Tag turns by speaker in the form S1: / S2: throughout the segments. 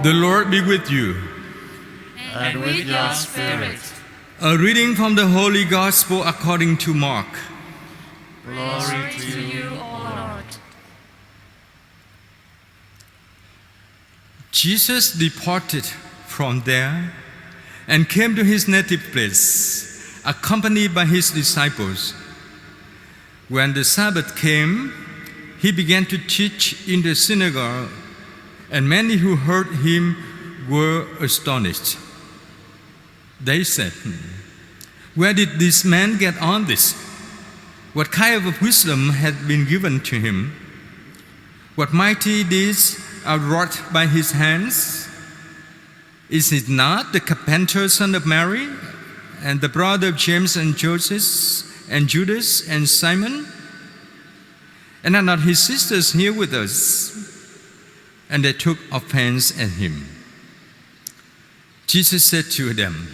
S1: The Lord be with you.
S2: And with your spirit.
S1: A reading from the Holy Gospel according to Mark.
S2: Glory to you, O Lord.
S1: Jesus departed from there and came to his native place, accompanied by his disciples. When the Sabbath came, he began to teach in the synagogue, and many who heard him were astonished. They said, "Where did this man get all this? What kind of wisdom had been given to him? What mighty deeds are wrought by his hands? Is it not the carpenter son of Mary, and the brother of James and Joseph, and Judas and Simon? And are not his sisters here with us?" And they took offense at him. Jesus said to them,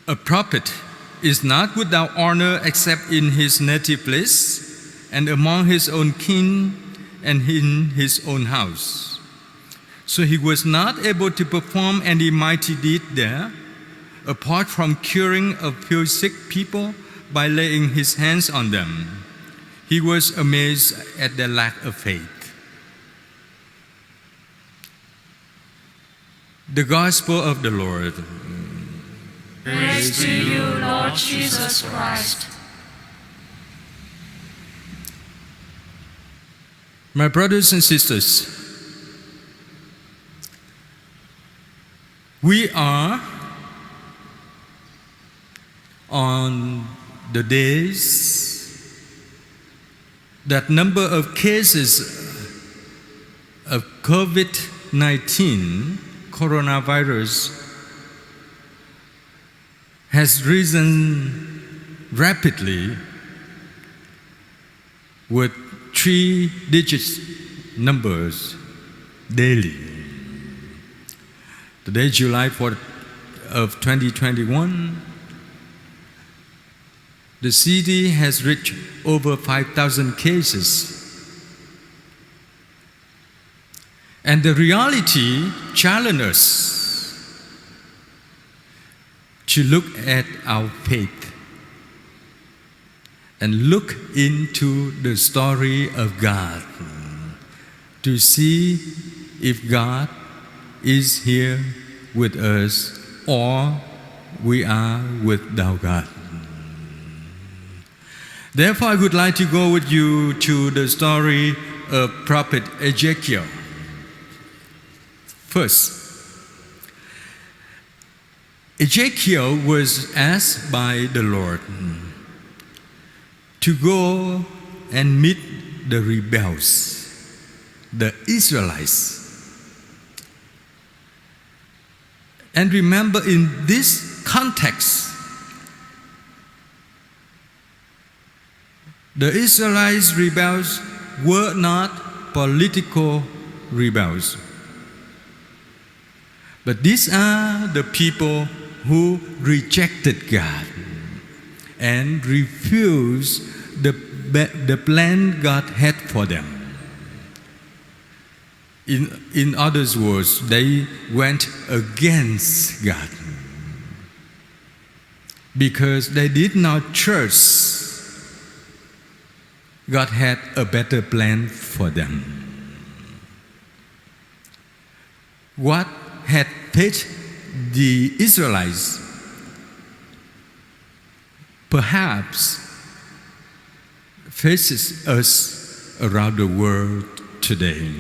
S1: "A prophet is not without honor except in his native place, and among his own kin, and in his own house." So he was not able to perform any mighty deed there, apart from curing a few sick people by laying his hands on them. He was amazed at their lack of faith. The Gospel of the Lord.
S2: Praise to you, Lord Jesus Christ.
S1: My brothers and sisters, we are on the days that number of cases of COVID-19, coronavirus, has risen rapidly with 3-digit numbers daily. Today, July 4th of 2021, the city has reached over 5,000 cases. And the reality challenges us to look at our faith and look into the story of God to see if God is here with us or we are without God. Therefore, I would like to go with you to the story of Prophet Ezekiel. First, Ezekiel was asked by the Lord to go and meet the rebels, the Israelites. And remember, in this context, the Israelites rebels were not political rebels. But these are the people who rejected God and refused the plan God had for them. In other words, they went against God because they did not trust God had a better plan for them. What had faced the Israelites perhaps faces us around the world today.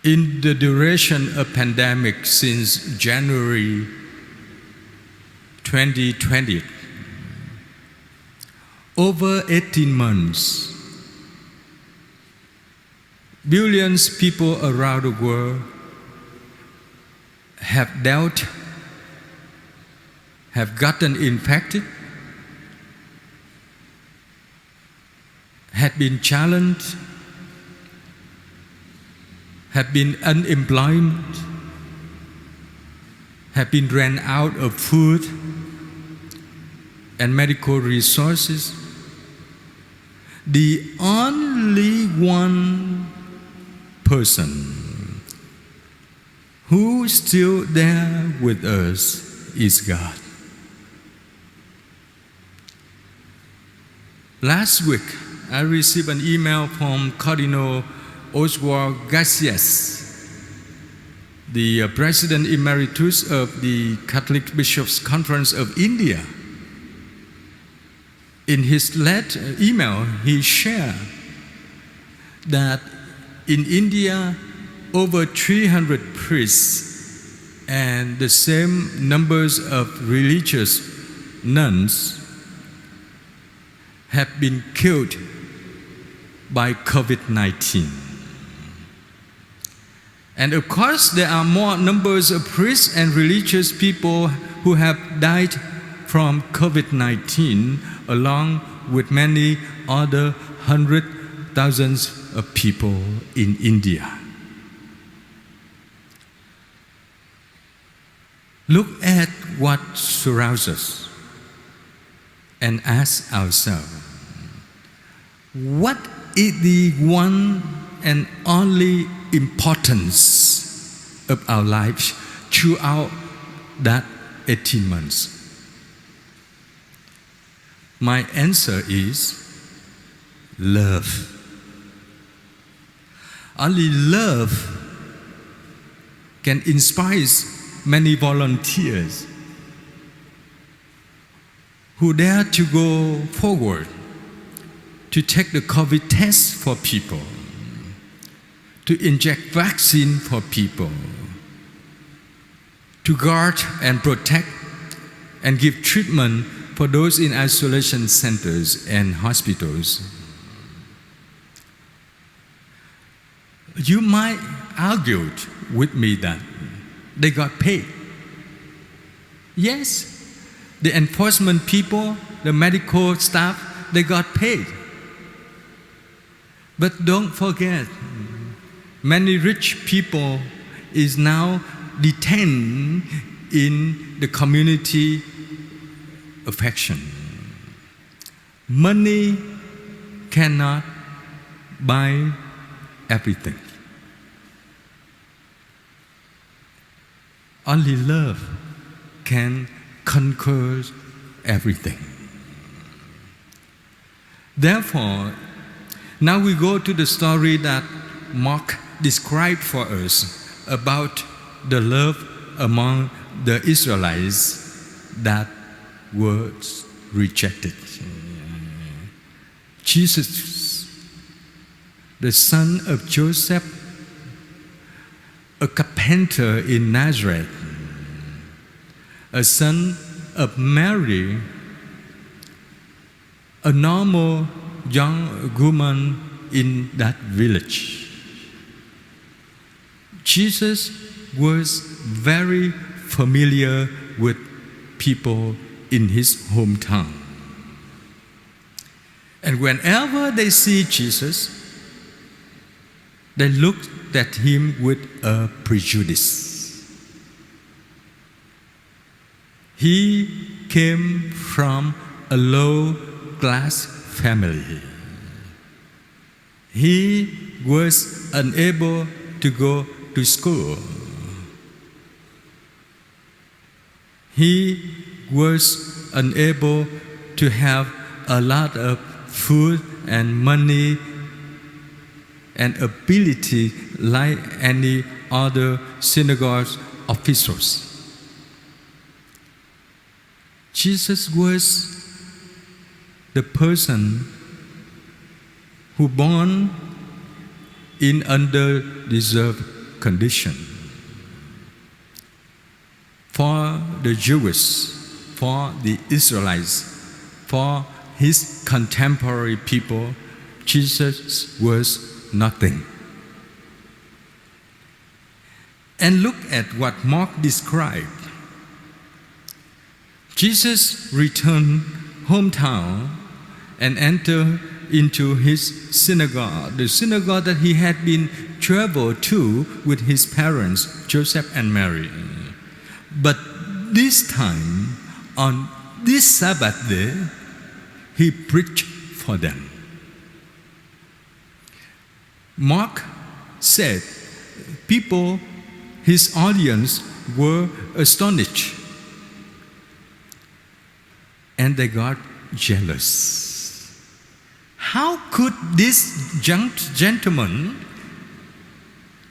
S1: In the duration of pandemic since January 2020, over 18 months, billions of people around the world have dealt, have gotten infected, have been challenged, have been unemployed, have been ran out of food and medical resources, the only one person who is still there with us is God. Last week, I received an email from Cardinal Oswald Garcias, the President Emeritus of the Catholic Bishops' Conference of India. In his email, he shared that in India, over 300 priests and the same numbers of religious nuns have been killed by COVID-19. And of course, there are more numbers of priests and religious people who have died from COVID-19, along with many other thousands of people in India. Look at what surrounds us and ask ourselves, what is the one and only importance of our lives throughout that 18 months? My answer is love. Only love can inspire many volunteers who dare to go forward to take the COVID test for people, to inject vaccine for people, to guard and protect and give treatment for those in isolation centers and hospitals. You might argue with me that they got paid. Yes, the enforcement people, the medical staff, they got paid. But don't forget, many rich people is now detained in the community affection. Money cannot buy everything. Only love can conquer everything. Therefore, now we go to the story that Mark described for us about the love among the Israelites that was rejected. Jesus, the son of Joseph, a carpenter in Nazareth, a son of Mary, a normal young woman in that village. Jesus was very familiar with people in his hometown. And whenever they see Jesus, they look at him with a prejudice. He came from a low-class family. He was unable to go to school. He was unable to have a lot of food and money and ability like any other synagogue officials. Jesus was the person who born in underdeserved condition. For the Jews, for the Israelites, for his contemporary people, Jesus was nothing. And look at what Mark described. Jesus returned hometown and entered into his synagogue, the synagogue that he had been traveled to with his parents, Joseph and Mary. But this time, on this Sabbath day, he preached for them. Mark said people, his audience, were astonished and they got jealous. How could this gentleman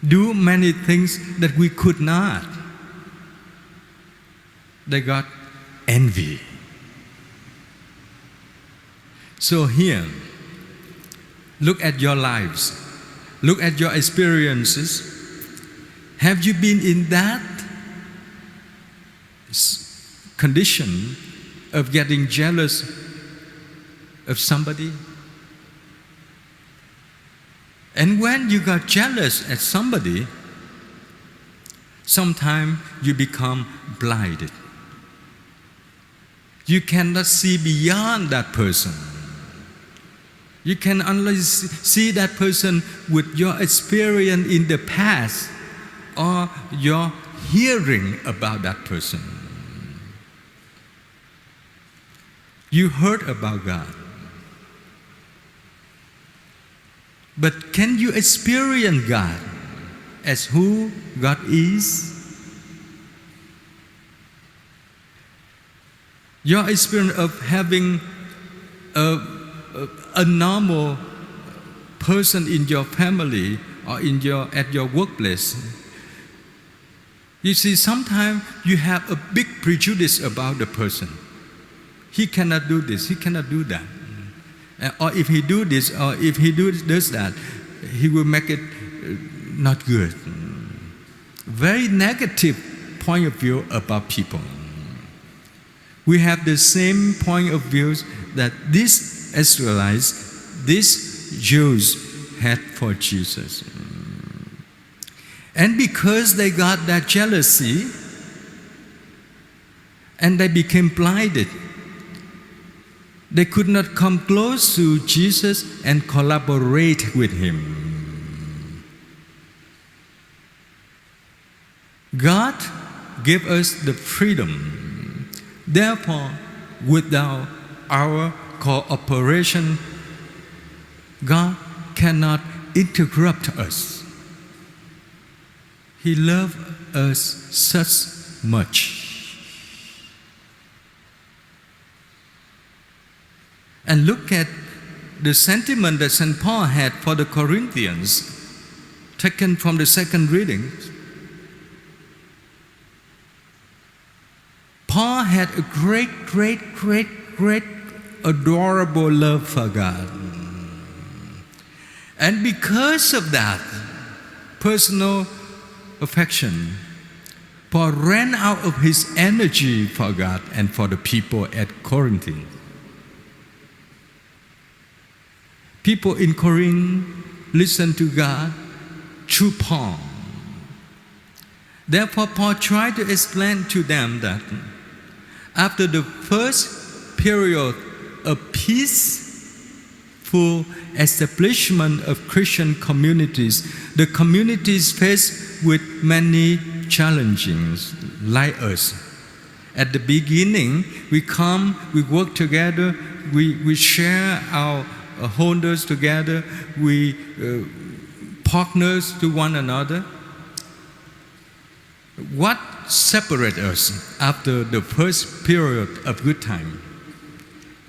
S1: do many things that we could not? They got envy. So here, look at your lives. Look at your experiences. Have you been in that condition of getting jealous of somebody? And when you got jealous at somebody, sometimes you become blinded. You cannot see beyond that person. You can only see that person with your experience in the past or your hearing about that person. You heard about God. But can you experience God as who God is? Your experience of having a normal person in your family or at your workplace. You see, sometimes you have a big prejudice about the person. He cannot do this, he cannot do that. Or if he do this, or if he does that, he will make it not good. Very negative point of view about people. We have the same point of view that these Israelites, these Jews had for Jesus. And because they got that jealousy and they became blinded, they could not come close to Jesus and collaborate with Him. God gave us the freedom. Therefore, without our cooperation, God cannot interrupt us. He loves us such much. And look at the sentiment that St. Paul had for the Corinthians, taken from the second reading. Paul had a great, adorable love for God. And because of that personal affection, Paul ran out of his energy for God and for the people at Corinth. People in Corinth listened to God through Paul. Therefore, Paul tried to explain to them that after the first period of peaceful establishment of Christian communities, the communities faced with many challenges like us. At the beginning, we come, we work together, we share our holders together, we partners to one another. What separates us after the first period of good time?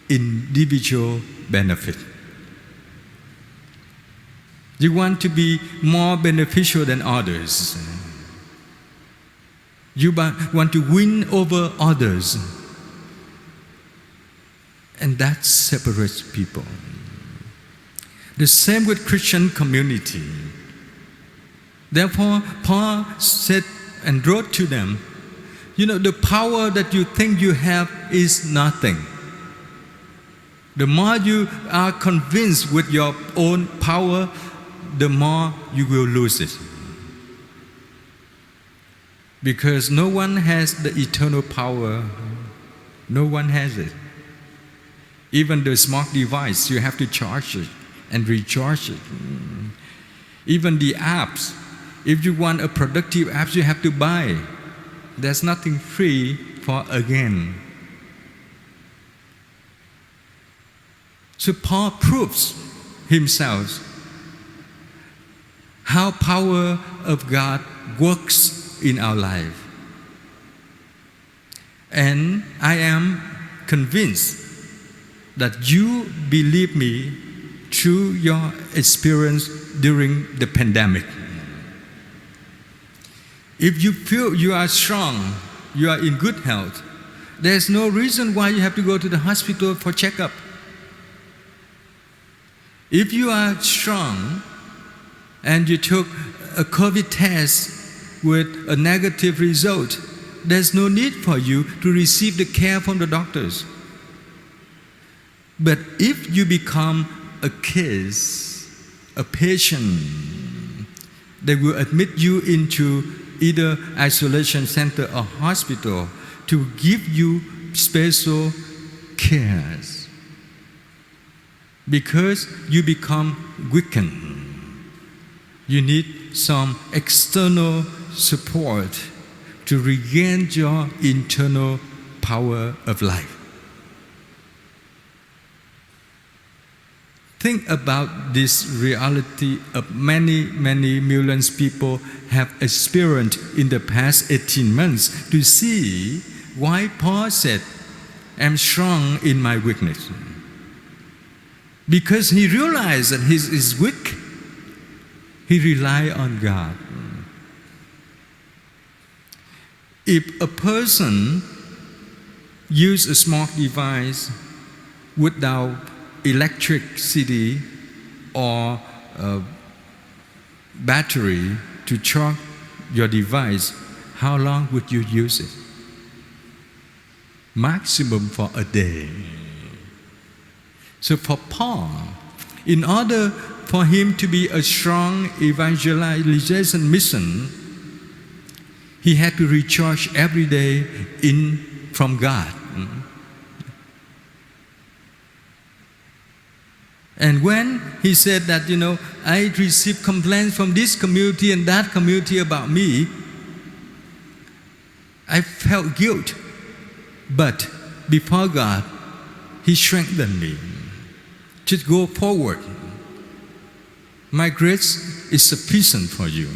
S1: Individual benefit. You want to be more beneficial than others. You want to win over others. And that separates people. The same with Christian community. Therefore, Paul said and wrote to them, the power that you think you have is nothing. The more you are convinced with your own power, the more you will lose it. Because no one has the eternal power. No one has it. Even the smart device, you have to charge it and recharge it. Even the apps, if you want a productive app, you have to buy. There's nothing free for again. So Paul proves himself how power of God works in our life. And I am convinced that you believe me through your experience during the pandemic. If you feel you are strong, you are in good health, there's no reason why you have to go to the hospital for checkup. If you are strong and you took a COVID test with a negative result, there's no need for you to receive the care from the doctors. But if you become a case, a patient, they will admit you into either isolation center or hospital to give you special cares. Because you become weakened, you need some external support to regain your internal power of life. Think about this reality of many millions of people have experienced in the past 18 months to see why Paul said, I'm strong in my weakness. Because he realized that he is weak, he relied on God. If a person uses a small device without electricity or battery to charge your device, how long would you use it? Maximum for a day. So for Paul, in order for him to be a strong evangelization mission, he had to recharge every day from God. And when he said that, I received complaints from this community and that community about me, I felt guilt. But before God, he strengthened me. Just go forward. My grace is sufficient for you.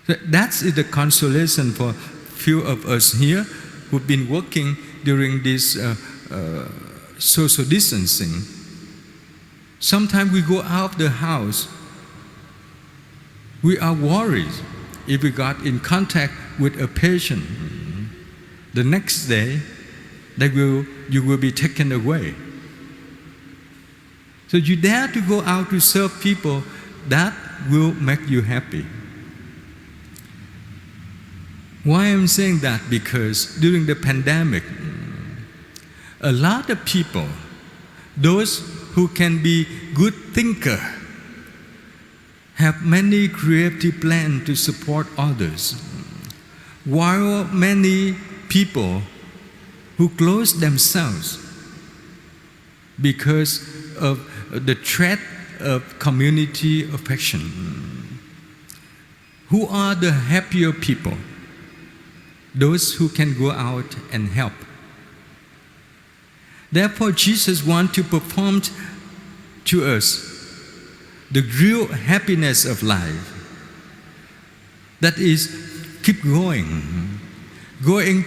S1: That's the consolation for few of us here who've been working during this social distancing. Sometimes we go out of the house, we are worried if we got in contact with a patient. The next day, you will be taken away. So you dare to go out to serve people, that will make you happy. Why I'm saying that? Because during the pandemic, a lot of people, those who can be good thinker, have many creative plans to support others, while many people who close themselves because of the threat of community affection. Who are the happier people? Those who can go out and help. Therefore, Jesus wants to perform to us the real happiness of life. That is, keep going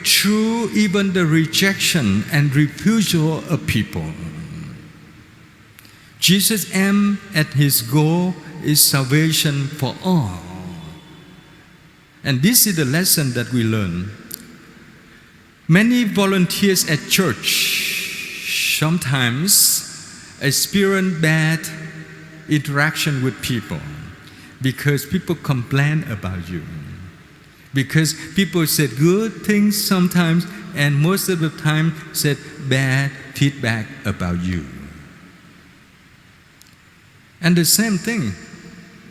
S1: through even the rejection and refusal of people. Jesus' aim at his goal is salvation for all. And this is the lesson that we learn. Many volunteers at church sometimes experience bad interaction with people because people complain about you. Because people said good things sometimes and most of the time said bad feedback about you. And the same thing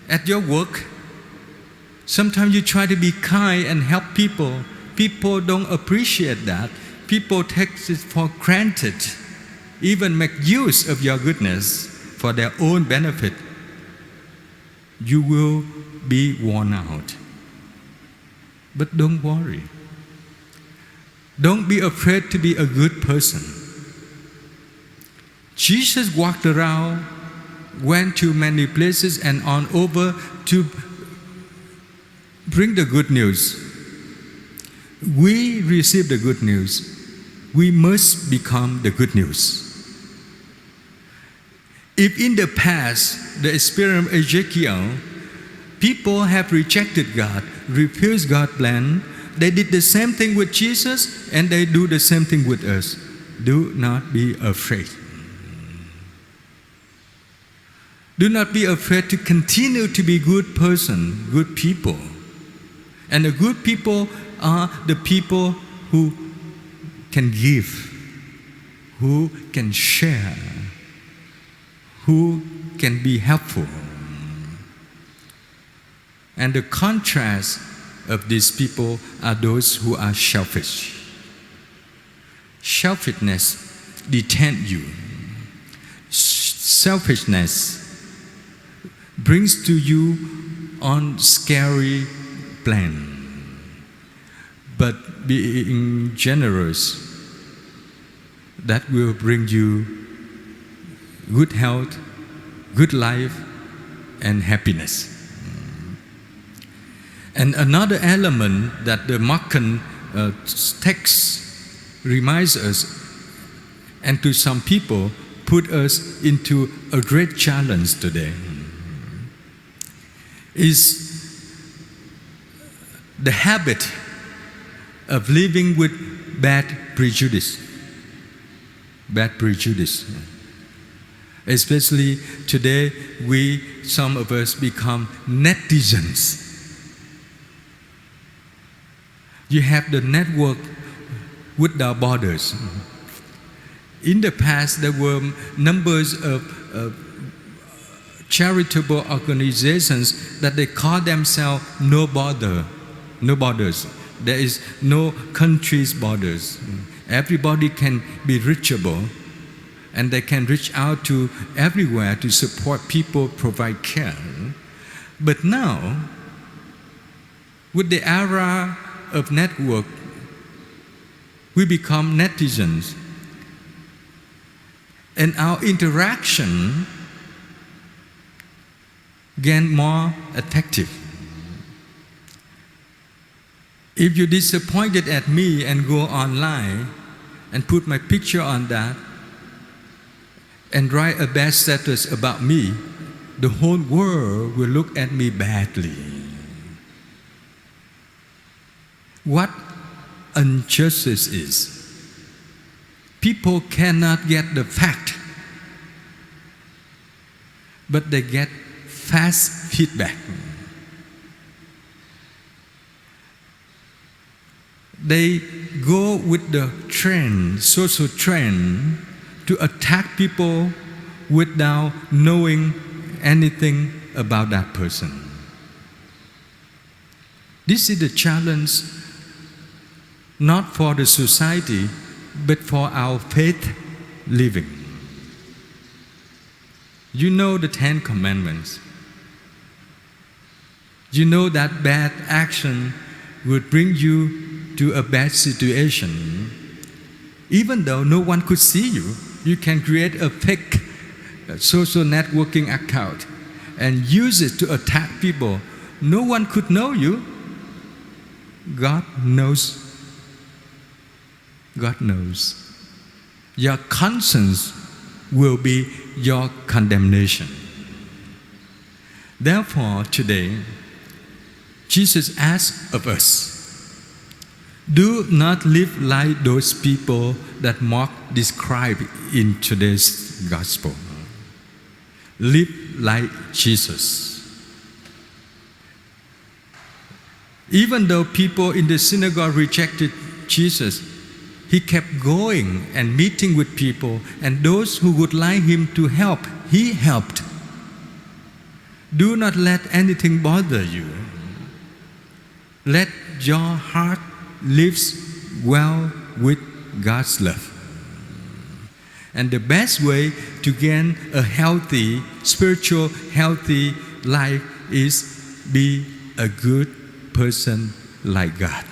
S1: at your work. Sometimes you try to be kind and help people. People don't appreciate that. People take it for granted, even make use of your goodness for their own benefit. You will be worn out. But don't worry. Don't be afraid to be a good person. Jesus walked around went to many places and on over to bring the good news. We receive the good news. We must become the good news. If in the past, the experience of Ezekiel, people have rejected God, refused God's plan, they did the same thing with Jesus and they do the same thing with us. Do not be afraid. Do not be afraid to continue to be good person, good people. And the good people are the people who can give, who can share, who can be helpful. And the contrast of these people are those who are selfish. Selfishness detends you. Selfishness brings to you on scary plan. But being generous, that will bring you good health, good life, and happiness. And another element that the Markan text reminds us, and to some people put us into a great challenge today, is the habit of living with bad prejudice. Bad prejudice. Especially today, some of us become netizens. You have the network without borders. In the past, there were numbers of charitable organizations that they call themselves no borders. There is no country's borders. Everybody can be reachable, and they can reach out to everywhere to support people, provide care. But now, with the era of network, we become netizens, and our interaction get more effective. If you're disappointed at me and go online and put my picture on that and write a bad status about me, the whole world will look at me badly. What injustice is, people cannot get the fact, but they get fast feedback. They go with the trend, social trend, to attack people without knowing anything about that person. This is the challenge not for the society, but for our faith living. You know the 10 Commandments. You know that bad action would bring you to a bad situation. Even though no one could see you, you can create a fake social networking account and use it to attack people. No one could know you. God knows. God knows. Your conscience will be your condemnation. Therefore, today, Jesus asks of us, do not live like those people that Mark described in today's gospel. Live like Jesus. Even though people in the synagogue rejected Jesus, he kept going and meeting with people, and those who would like him to help, he helped. Do not let anything bother you. Let your heart live well with God's love. And the best way to gain a healthy, spiritual, healthy life is be a good person like God.